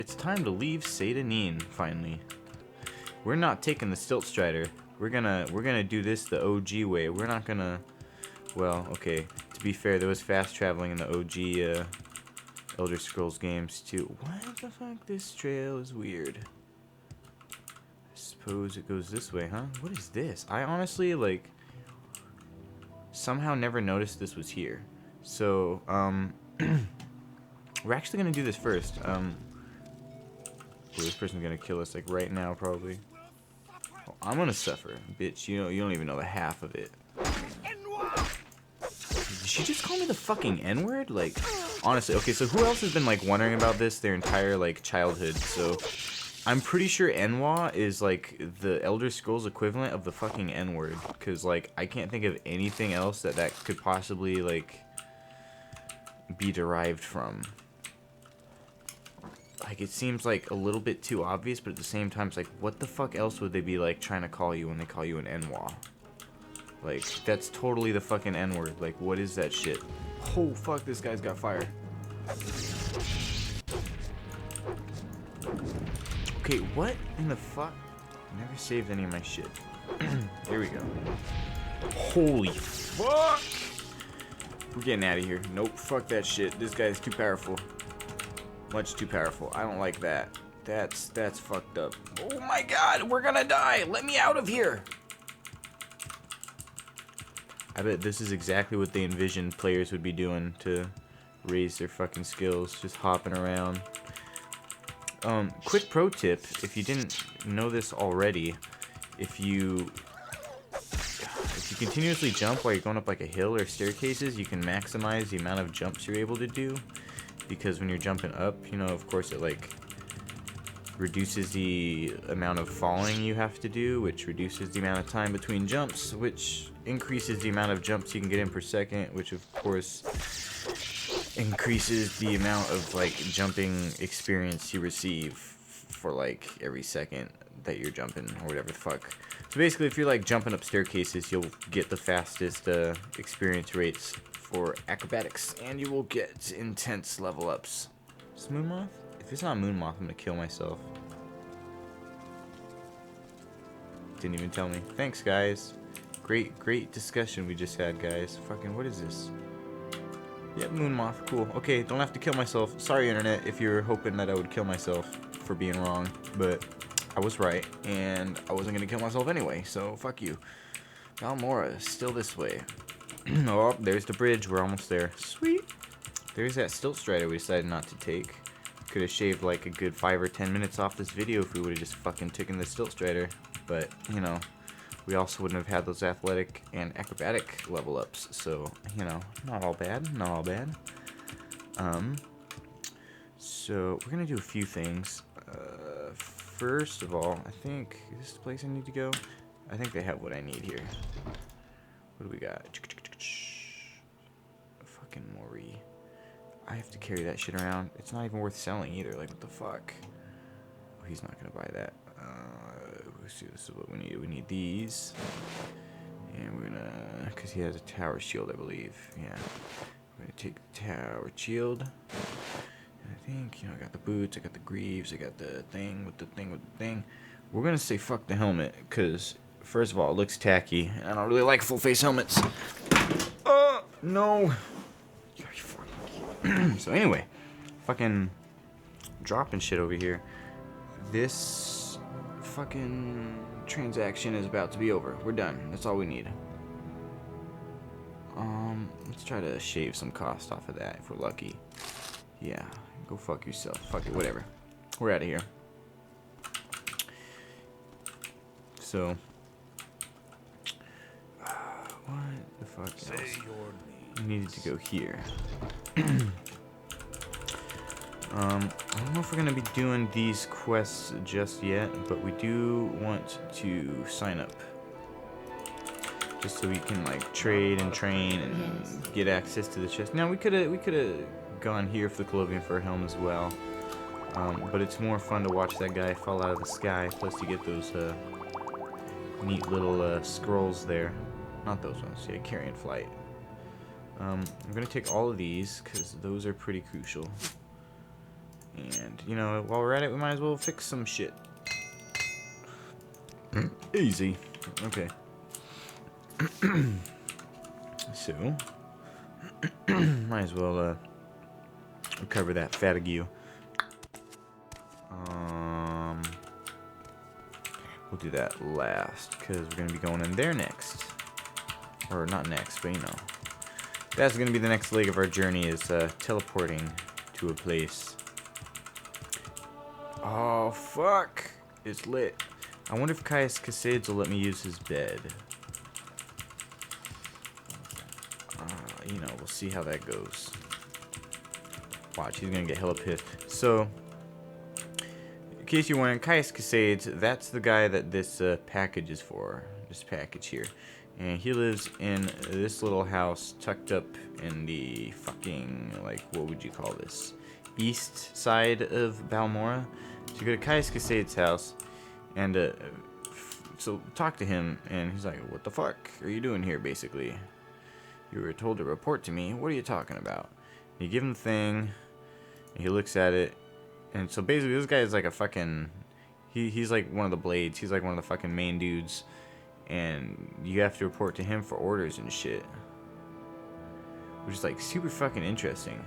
It's time to leave Seyda Neen, finally. We're not taking the Stilt Strider. We're gonna do this the OG way. We're not gonna... Well, okay. To be fair, there was fast traveling in the OG Elder Scrolls games too. What the fuck? This trail is weird. I suppose it goes this way, huh? What is this? I honestly, like... somehow never noticed this was here. So, we're actually gonna do this first. Well, this person's gonna kill us like right now, probably. Oh, I'm gonna suffer, bitch. You know, you don't even know the half of it. Did she just call me the fucking N-word? Like, honestly, okay. So who else has been like wondering about this their entire like childhood? So, I'm pretty sure Enwa is like the Elder Scrolls equivalent of the fucking N-word, cause like I can't think of anything else that could possibly like be derived from. Like, it seems like a little bit too obvious, but at the same time, it's like, what the fuck else would they be like trying to call you when they call you an Enwa? Like, that's totally the fucking N-word. Like, what is that shit? Oh fuck, this guy's got fire. Okay, what in the fuck? Never saved any of my shit. There we go. Holy fuck! We're getting out of here. Nope, fuck that shit. This guy's too powerful. Much too powerful. I don't like that. That's fucked up. Oh my god, we're gonna die! Let me out of here! I bet this is exactly what they envisioned players would be doing to raise their fucking skills. Just hopping around. Quick pro tip, if you didn't know this already, if you continuously jump while you're going up like a hill or staircases, you can maximize the amount of jumps you're able to do. Because when you're jumping up, you know, of course it like reduces the amount of falling you have to do, which reduces the amount of time between jumps, which increases the amount of jumps you can get in per second, which of course increases the amount of like jumping experience you receive for like every second that you're jumping or whatever the fuck. So basically, if you're like jumping up staircases, you'll get the fastest experience rates for acrobatics, and you will get intense level ups. Is this Moonmoth? If it's not Moonmoth, I'm gonna kill myself. Didn't even tell me. Thanks, guys. Great discussion we just had, guys. Fucking, what is this? Yep, Moonmoth. Cool. Okay, don't have to kill myself. Sorry, Internet, if you're hoping that I would kill myself for being wrong, but I was right, and I wasn't gonna kill myself anyway, so fuck you. Balmora is still this way. Oh, there's the bridge. We're almost there. Sweet. There's that Stilt Strider we decided not to take. Could have shaved like a good 5 or 10 minutes off this video if we would have just fucking taken the Stilt Strider. But, you know, we also wouldn't have had those athletic and acrobatic level ups. So, you know, not all bad. Not all bad. So, we're going to do a few things. First of all, I think, is this the place I need to go? I think they have what I need here. What do we got? Fucking Mori. I have to carry that shit around. It's not even worth selling either. Like, what the fuck? Oh, he's not gonna buy that. Let's see. This is what we need. We need these. And we're gonna... Because he has a tower shield, I believe. Yeah. We're gonna take the tower shield. And I think, you know, I got the boots. I got the greaves. I got the thing with the thing with the thing. We're gonna say fuck the helmet. Because... First of all, it looks tacky. I don't really like full-face helmets. No. So anyway, fucking dropping shit over here. This fucking transaction is about to be over. We're done. That's all we need. Let's try to shave some cost off of that if we're lucky. Yeah, go fuck yourself. Fuck it, whatever. We're out of here. So... What the fuck else? We needed to go here. I don't know if we're going to be doing these quests just yet, but we do want to sign up. Just so we can, like, trade and train and get access to the chest. Now, we could have gone here for the clothing for a helm as well. But it's more fun to watch that guy fall out of the sky. Plus, you get those neat little scrolls there. Not those ones, yeah, carrying flight. I'm going to take all of these, because those are pretty crucial. And, you know, while we're at it, we might as well fix some shit. Easy. Okay. So, might as well cover that fatigue. We'll do that last, because we're going to be going in there next. Or not next, but you know. That's going to be the next leg of our journey, is teleporting to a place. Oh, fuck. It's lit. I wonder if Caius Cosades will let me use his bed. You know, we'll see how that goes. Watch, he's going to get hella pissed. So, in case you're wondering, Caius Cosades, that's the guy that this package is for. This package here. And he lives in this little house tucked up in the fucking, like, what would you call this? East side of Balmora. So you go to Caius Cosades' house, and so talk to him, and he's like, what the fuck are you doing here, basically? You were told to report to me. What are you talking about? You give him the thing, and he looks at it, and so basically this guy is like a fucking, he's like one of the blades. He's like one of the fucking main dudes, and you have to report to him for orders and shit, which is like super fucking interesting,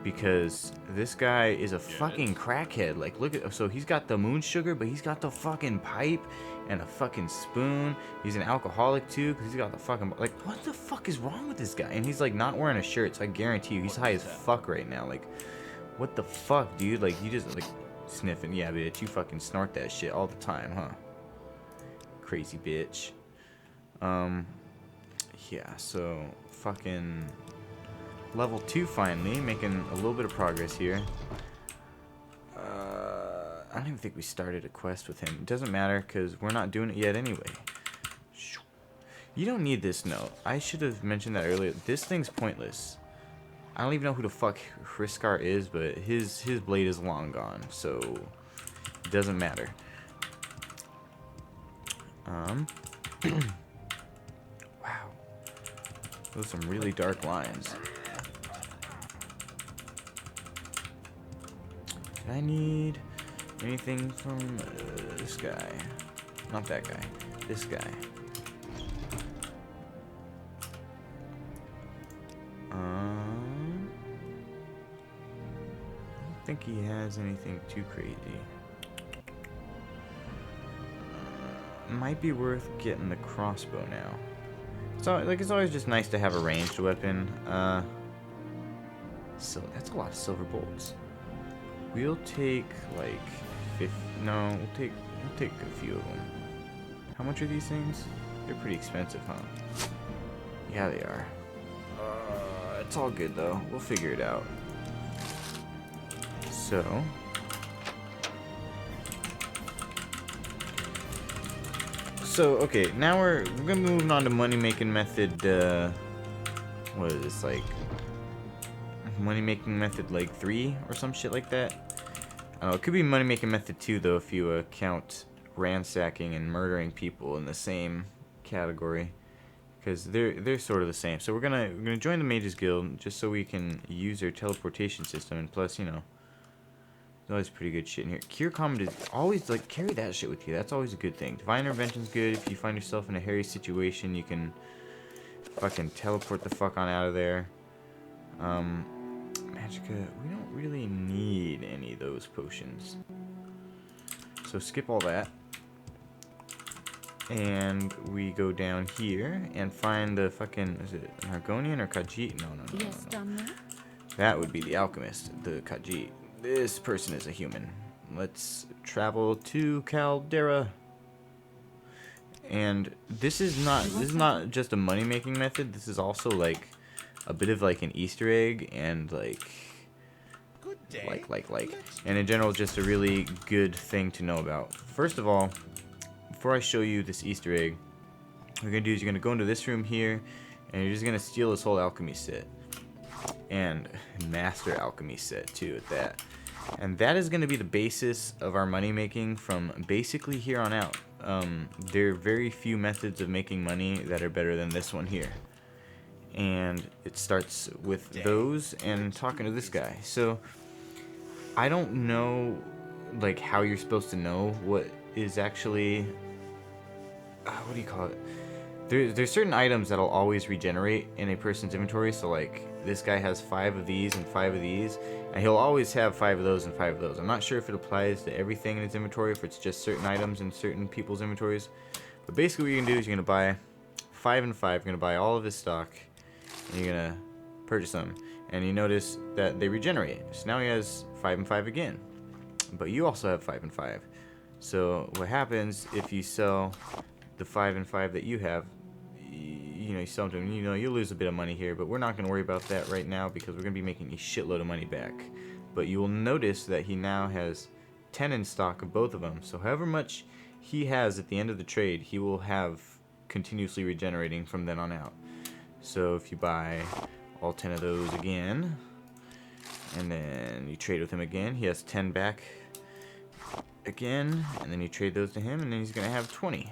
because this guy is a fucking crackhead. Like, look at, so he's got the moon sugar, but he's got the fucking pipe and a fucking spoon. He's an alcoholic too, because he's got the fucking, like, what the fuck is wrong with this guy? And he's like not wearing a shirt, so I guarantee you he's high as fuck right now. Like, what the fuck, dude? Like, you just like sniffing. Yeah, bitch, you fucking snort that shit all the time, huh? Crazy bitch. Yeah, so fucking level 2 finally, making a little bit of progress here. I don't even think we started a quest with him. It doesn't matter, because we're not doing it yet anyway. You don't need this note. I should have mentioned that earlier. This thing's pointless. I don't even know who the fuck Hriskar is, but his blade is long gone, so it doesn't matter. Wow. Those are some really dark lines. Did I need anything from this guy? Not that guy. This guy. I don't think he has anything too crazy. Might be worth getting the crossbow now. So, like, it's always just nice to have a ranged weapon. So that's a lot of silver bolts. We'll take like 50. No, we'll take a few of them. How much are these things? They're pretty expensive, huh? Yeah, they are. It's all good though. We'll figure it out. So okay, now we're gonna be moving on to money-making method. What is this, like money-making method like 3 or some shit like that? I don't know, it could be money-making method 2 though, if you count ransacking and murdering people in the same category, because they're sort of the same. So we're gonna join the Mages Guild just so we can use their teleportation system, and plus, you know, there's always pretty good shit in here. Cure Common is always, like, carry that shit with you. That's always a good thing. Divine Intervention's good. If you find yourself in a hairy situation, you can fucking teleport the fuck on out of there. Magicka, we don't really need any of those potions. So skip all that. And we go down here and find the fucking, is it Argonian or Khajiit? No. Yes, no. That would be the alchemist, the Khajiit. This person is a human. Let's travel to Caldera. And this is not just a money-making method. This is also like a bit of like an Easter egg, and like and in general just a really good thing to know about. First of all, before I show you this Easter egg, what you're gonna do is you're gonna go into this room here, and you're just gonna steal this whole alchemy set. And master alchemy set too at that. And that is going to be the basis of our money making from basically here on out. There are very few methods of making money that are better than this one here. And it starts with those and talking to this guy. So I don't know, like, how you're supposed to know what is actually, what do you call it? There's certain items that'll always regenerate in a person's inventory. So like this guy has 5 of these and 5 of these, and he'll always have 5 of those and 5 of those. I'm not sure if it applies to everything in his inventory, if it's just certain items in certain people's inventories. But basically what you're gonna do is you're gonna buy 5 and 5. You're gonna buy all of his stock, and you're gonna purchase them. And you notice that they regenerate. So now he has 5 and 5 again. But you also have 5 and 5. So what happens if you sell the 5 and 5 that you have? You know, you sell them to him, you know, you lose a bit of money here, but we're not going to worry about that right now because we're going to be making a shitload of money back. But you will notice that he now has 10 in stock of both of them. So however much he has at the end of the trade, he will have continuously regenerating from then on out. So if you buy all 10 of those again, and then you trade with him again, he has 10 back again, and then you trade those to him, and then he's going to have 20.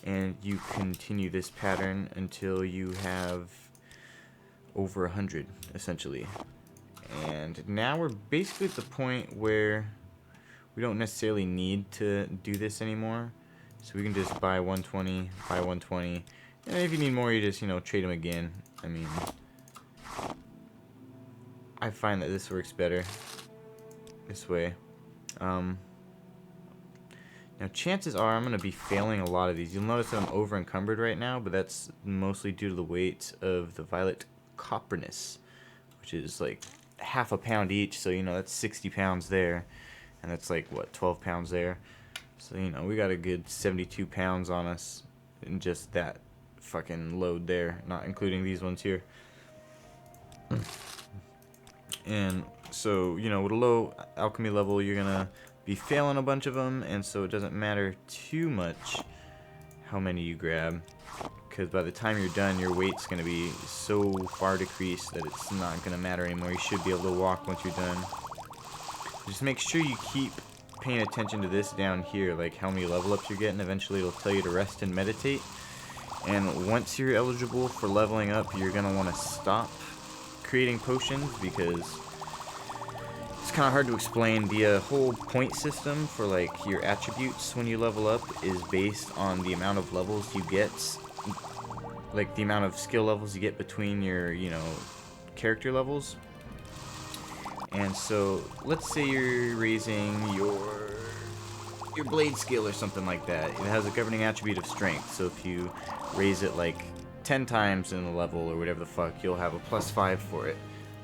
And you continue this pattern until you have over 100, essentially. And now we're basically at the point where we don't necessarily need to do this anymore. So we can just buy 120, buy 120. And if you need more, you just, you know, trade them again. I mean, I find that this works better this way. Now chances are I'm going to be failing a lot of these. You'll notice that I'm over encumbered right now, but that's mostly due to the weight of the violet copperness, which is like half a pound each, so you know that's 60 pounds there, and that's like what, 12 pounds there. So you know we got a good 72 pounds on us in just that fucking load there, not including these ones here. And so you know with a low alchemy level you're gonna be failing a bunch of them, and so it doesn't matter too much how many you grab, because by the time you're done your weight's going to be so far decreased that it's not going to matter anymore. You should be able to walk once you're done. Just make sure you keep paying attention to this down here, like how many level ups you're getting. Eventually it'll tell you to rest and meditate, and once you're eligible for leveling up you're going to want to stop creating potions, because it's kind of hard to explain. The whole point system for like your attributes when you level up is based on the amount of levels you get, like the amount of skill levels you get between your, you know, character levels. And so let's say you're raising your blade skill or something like that. It has a governing attribute of strength, so if you raise it like 10 times in the level or whatever the fuck, you'll have a +5 for it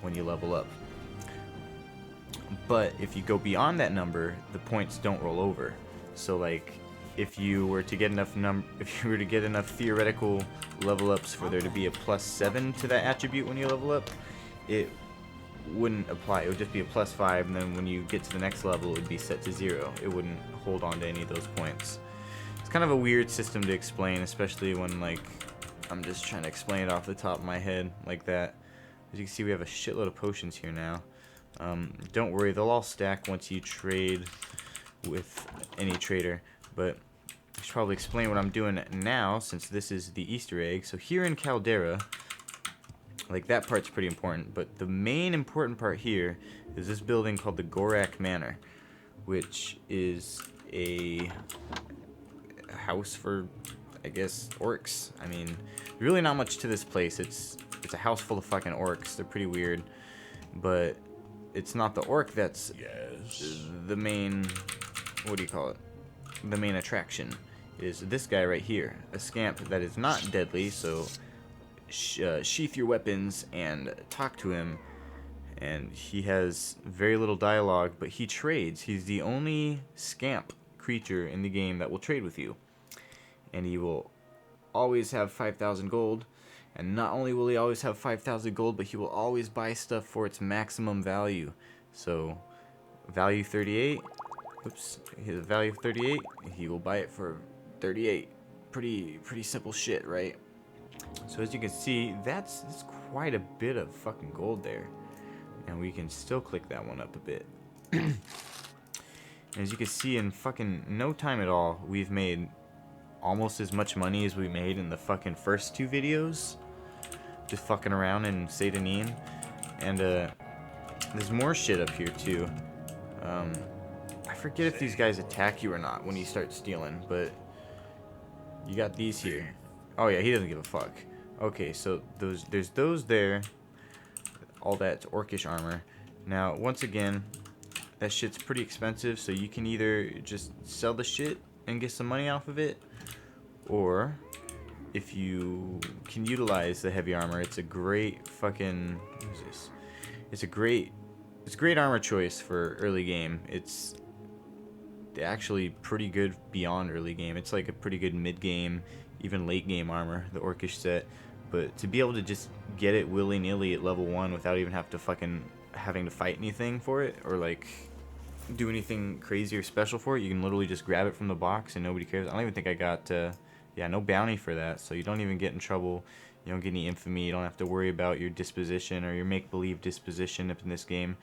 when you level up. But if you go beyond that number, the points don't roll over. So like if you were to get enough theoretical level ups for there to be a +7 to that attribute when you level up, it wouldn't apply. It would just be a +5, and then when you get to the next level it would be set to 0. It wouldn't hold on to any of those points. It's kind of a weird system to explain, especially when like I'm just trying to explain it off the top of my head like that. As you can see, we have a shitload of potions here now. Don't worry, they'll all stack once you trade with any trader, but I should probably explain what I'm doing now, since this is the Easter egg. So here in Caldera, like that part's pretty important, but the main important part here is this building called the Gorak Manor, which is a house for, I guess, orcs. I mean, really not much to this place. It's a house full of fucking orcs. They're pretty weird, but it's not the orc that's the main, what do you call it? The main attraction is this guy right here, a scamp that is not deadly, so sheath your weapons and talk to him. And he has very little dialogue, but he trades. He's the only scamp creature in the game that will trade with you. And he will always have 5,000 gold. And not only will he always have 5,000 gold, but he will always buy stuff for its maximum value. So, value 38. Oops, his value 38. He will buy it for 38. Pretty simple shit, right? So as you can see, that's quite a bit of fucking gold there. And we can still click that one up a bit. As you can see, in fucking no time at all, we've made almost as much money as we made in the fucking first 2 videos. Just fucking around in Seyda Neen. And there's more shit up here too. I forget if these guys attack you or not when you start stealing, but you got these here. Oh yeah, he doesn't give a fuck. Okay, so there's those there. All that orcish armor. Now, once again, that shit's pretty expensive, so you can either just sell the shit and get some money off of it, or if you can utilize the heavy armor, it's a great fucking, what is this? It's a great armor choice for early game. It's actually pretty good beyond early game. It's like a pretty good mid game, even late game armor, the orcish set. But to be able to just get it willy-nilly at level 1 without even having to fight anything for it, or like do anything crazy or special for it, you can literally just grab it from the box and nobody cares. I don't even think I got yeah, no bounty for that, so you don't even get in trouble. You don't get any infamy. You don't have to worry about your disposition or your make-believe disposition up in this game.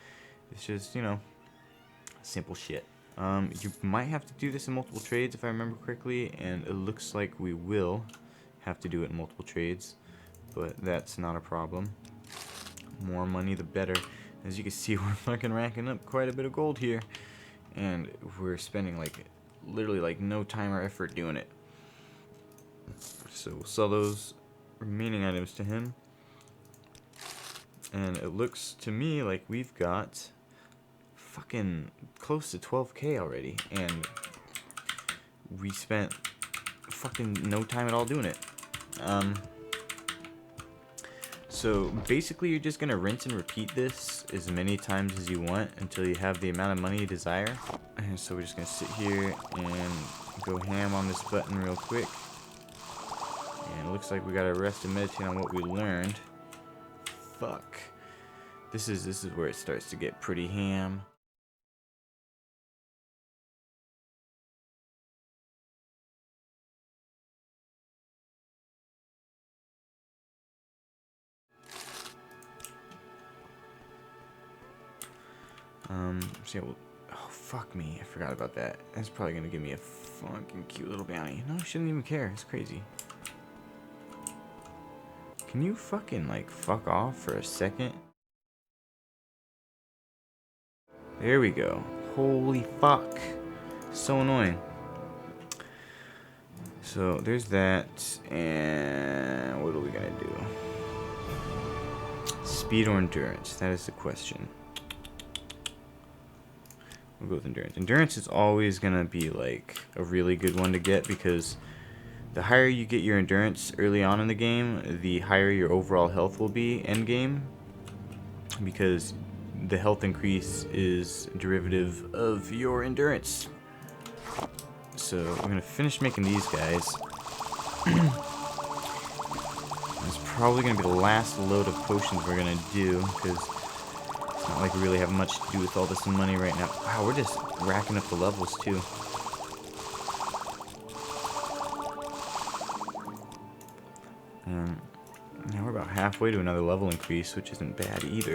It's just, you know, simple shit. You might have to do this in multiple trades if I remember correctly, and it looks like we will have to do it in multiple trades, but that's not a problem. More money the better. As you can see, we're fucking racking up quite a bit of gold here, and we're spending like literally like no time or effort doing it. So we'll sell those remaining items to him, and it looks to me like we've got fucking close to 12k already, and we spent fucking no time at all doing it. So basically you're just gonna rinse and repeat this as many times as you want until you have the amount of money you desire. And so we're just gonna sit here and go ham on this button real quick. And it looks like we gotta rest and meditate on what we learned. Fuck. This is where it starts to get pretty ham. So yeah, oh fuck me, I forgot about that. That's probably gonna give me a fucking cute little bounty. No, I shouldn't even care. It's crazy. Can you fucking like fuck off for a second? There we go. Holy fuck. So annoying. So there's that, and what are we gonna do? Speed or endurance? That is the question. We'll go with endurance. Endurance is always gonna be like a really good one to get, because the higher you get your endurance early on in the game, the higher your overall health will be end game, because the health increase is derivative of your endurance. So we're gonna finish making these guys. It's probably gonna be the last load of potions we're gonna do, because it's not like we really have much to do with all this money right now. Wow, we're just racking up the levels too. Now we're about halfway to another level increase, which isn't bad either.